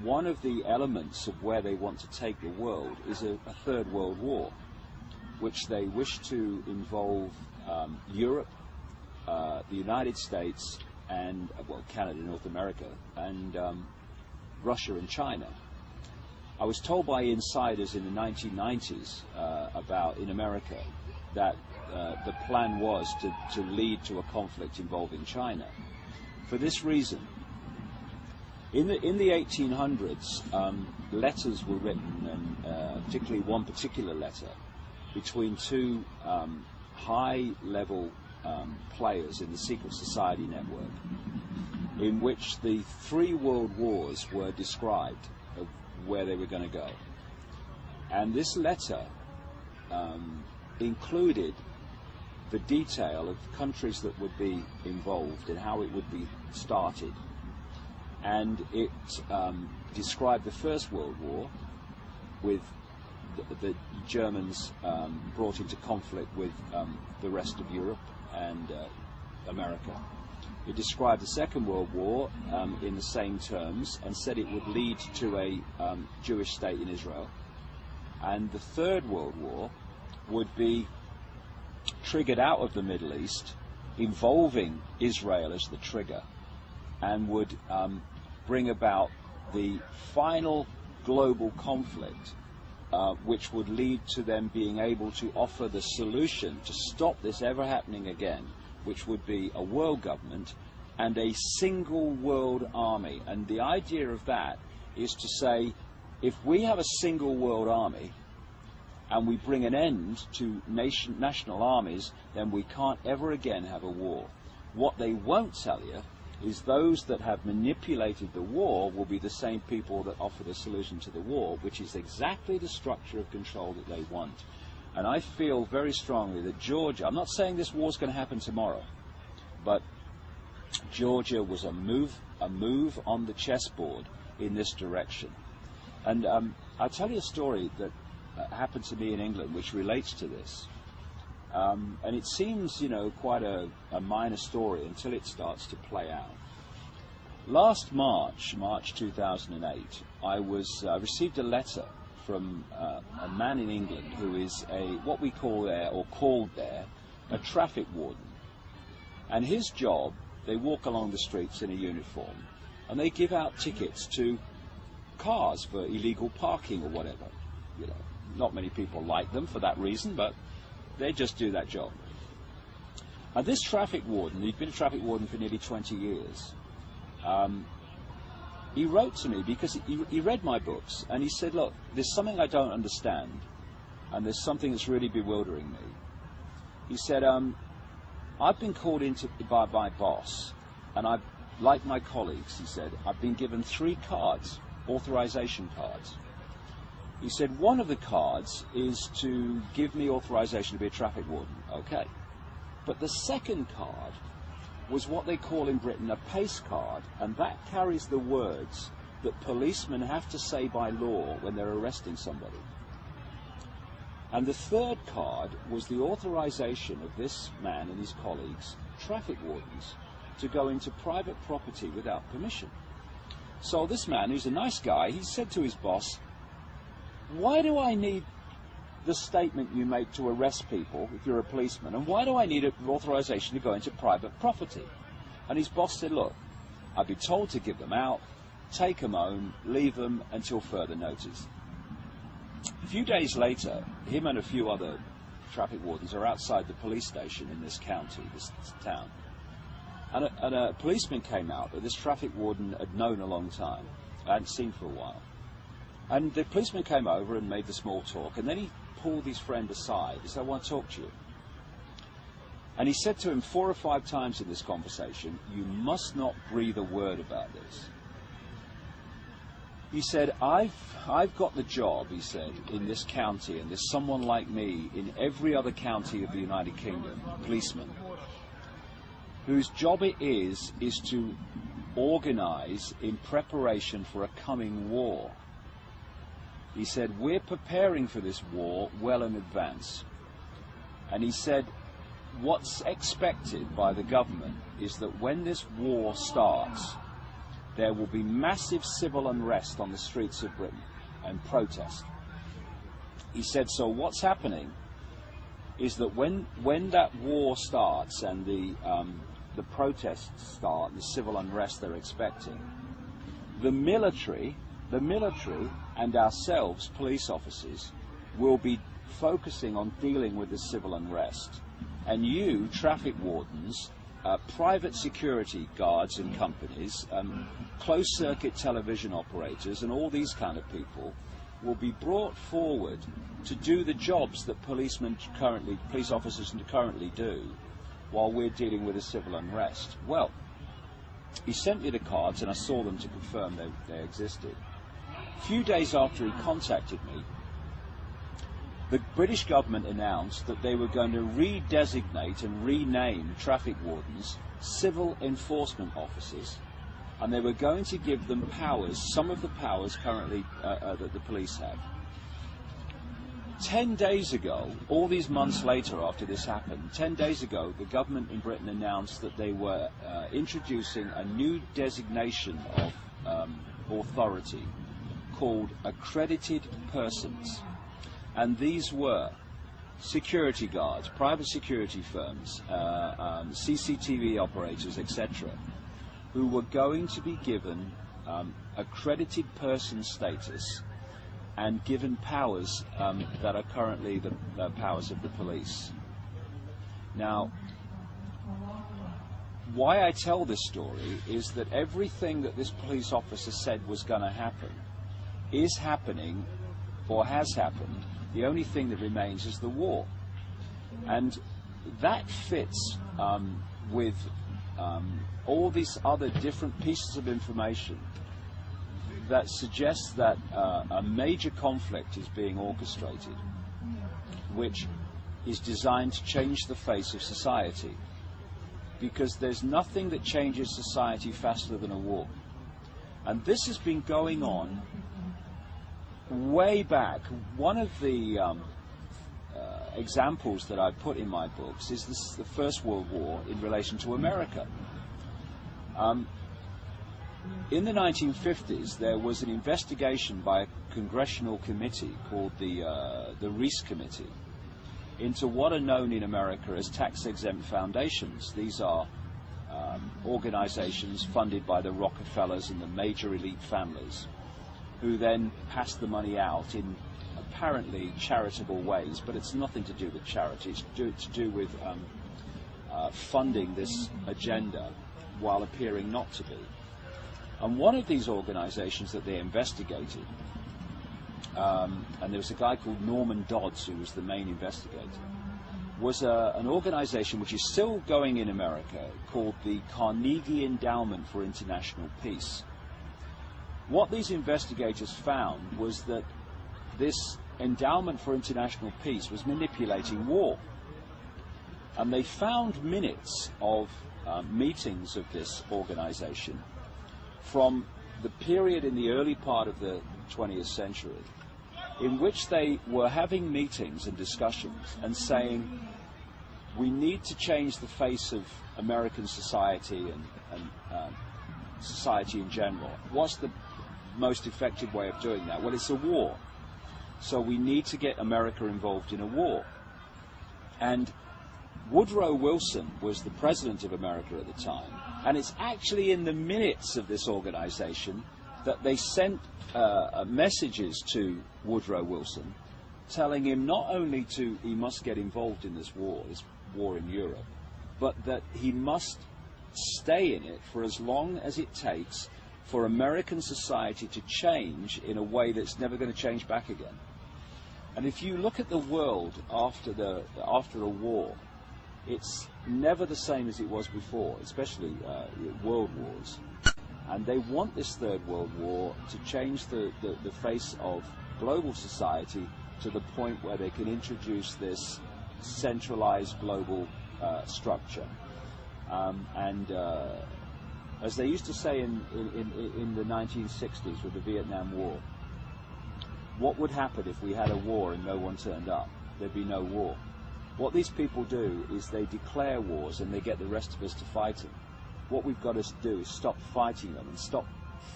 one of the elements of where they want to take the world is a third world war, which they wish to involve Europe, the United States, and well, Canada, North America, and Russia and China. I was told by insiders in the 1990s in America that the plan was to lead to a conflict involving China. For this reason, in the 1800s, letters were written, and particularly one particular letter, between two high-level players in the secret society network, in which the 3 world wars were described of where they were going to go. And this letter included the detail of countries that would be involved and how it would be started. And it described the First World War, with the Germans brought into conflict with the rest of Europe and America. It described the Second World War in the same terms and said it would lead to a Jewish state in Israel. And the Third World War would be triggered out of the Middle East, involving Israel as the trigger, and would bring about the final global conflict, which would lead to them being able to offer the solution to stop this ever happening again, which would be a world government and a single world army. And the idea of that is to say, if we have a single world army and we bring an end to national armies, then we can't ever again have a war. What they won't tell you is those that have manipulated the war will be the same people that offer the solution to the war, which is exactly the structure of control that they want. And I feel very strongly that Georgia, I'm not saying this war's going to happen tomorrow, but Georgia was a move on the chessboard in this direction. And I'll tell you a story that happened to me in England which relates to this. And it seems, quite a minor story until it starts to play out. Last March 2008, I received a letter from a man in England who is what we call there, or called there, a traffic warden. And his job, they walk along the streets in a uniform, and they give out tickets to cars for illegal parking or whatever. Not many people like them for that reason, but they just do that job. And this traffic warden, he'd been a traffic warden for nearly 20 years, he wrote to me because he read my books, and he said, look, there's something I don't understand, and there's something that's really bewildering me. He said, I've been called in by my boss, and like my colleagues, he said, I've been given 3 cards, authorization cards. He said, one of the cards is to give me authorization to be a traffic warden. Okay. But the second card was what they call in Britain a pace card, and that carries the words that policemen have to say by law when they're arresting somebody. And the third card was the authorization of this man and his colleagues, traffic wardens, to go into private property without permission. So this man, who's a nice guy, he said to his boss, why do I need the statement you make to arrest people if you're a policeman, and why do I need an authorization to go into private property? And his boss said, look, I've been told to give them out, take them home, leave them until further notice. A few days later, him and a few other traffic wardens are outside the police station in this county, this town. And a policeman came out that this traffic warden had known a long time, I hadn't seen for a while. And the policeman came over and made the small talk, and then he pulled his friend aside. He said, I want to talk to you. And he said to him 4 or 5 times in this conversation, you must not breathe a word about this. He said, I've got the job, he said, in this county, and there's someone like me in every other county of the United Kingdom, a policeman, whose job it is to organize in preparation for a coming war. He said, we're preparing for this war well in advance. And he said, what's expected by the government is that when this war starts, there will be massive civil unrest on the streets of Britain and protest. He said, so what's happening is that when that war starts and the protests start, the civil unrest they're expecting, the military and ourselves, police officers, will be focusing on dealing with the civil unrest. And you, traffic wardens, private security guards and companies, closed-circuit television operators, and all these kind of people will be brought forward to do the jobs that police officers currently do while we're dealing with a civil unrest. Well, he sent me the cards and I saw them to confirm they existed. A few days after he contacted me, the British government announced that they were going to redesignate and rename traffic wardens civil enforcement officers, and they were going to give them powers, some of the powers currently that the police have. 10 days ago, all these months later after this happened, 10 days ago, the government in Britain announced that they were introducing a new designation of authority called accredited persons. And these were security guards, private security firms, CCTV operators, etc., who were going to be given accredited person status and given powers that are currently the powers of the police. Now, why I tell this story is that everything that this police officer said was going to happen is happening or has happened. The only thing that remains is the war. And that fits with all these other different pieces of information that suggests that a major conflict is being orchestrated, which is designed to change the face of society. Because there's nothing that changes society faster than a war. And this has been going on way back. One of the examples that I put in my books is the First World War in relation to America. In the 1950s, there was an investigation by a congressional committee called the Reese Committee into what are known in America as tax-exempt foundations. These are organizations funded by the Rockefellers and the major elite families, who then pass the money out in apparently charitable ways, but it's nothing to do with charity. It's to do with funding this agenda while appearing not to be. And one of these organizations that they investigated, and there was a guy called Norman Dodds who was the main investigator, was an organization which is still going in America called the Carnegie Endowment for International Peace. What these investigators found was that this Endowment for International Peace was manipulating war. And they found minutes of meetings of this organization from the period in the early part of the 20th century, in which they were having meetings and discussions and saying, we need to change the face of American society and society in general. What's the most effective way of doing that? Well, it's a war. So we need to get America involved in a war. And Woodrow Wilson was the president of America at the time, and it's actually in the minutes of this organization that they sent messages to Woodrow Wilson telling him not only he must get involved in this war in Europe, but that he must stay in it for as long as it takes for American society to change in a way that's never going to change back again. And if you look at the world after a war, it's never the same as it was before, especially world wars. And they want this Third World War to change the face of global society to the point where they can introduce this centralized global structure. As they used to say in the 1960s with the Vietnam War, what would happen if we had a war and no one turned up? There'd be no war. What these people do is they declare wars and they get the rest of us to fight them. What we've got to do is stop fighting them and stop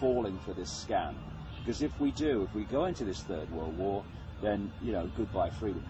falling for this scam. Because if we go into this Third World War, then, you know, goodbye freedom.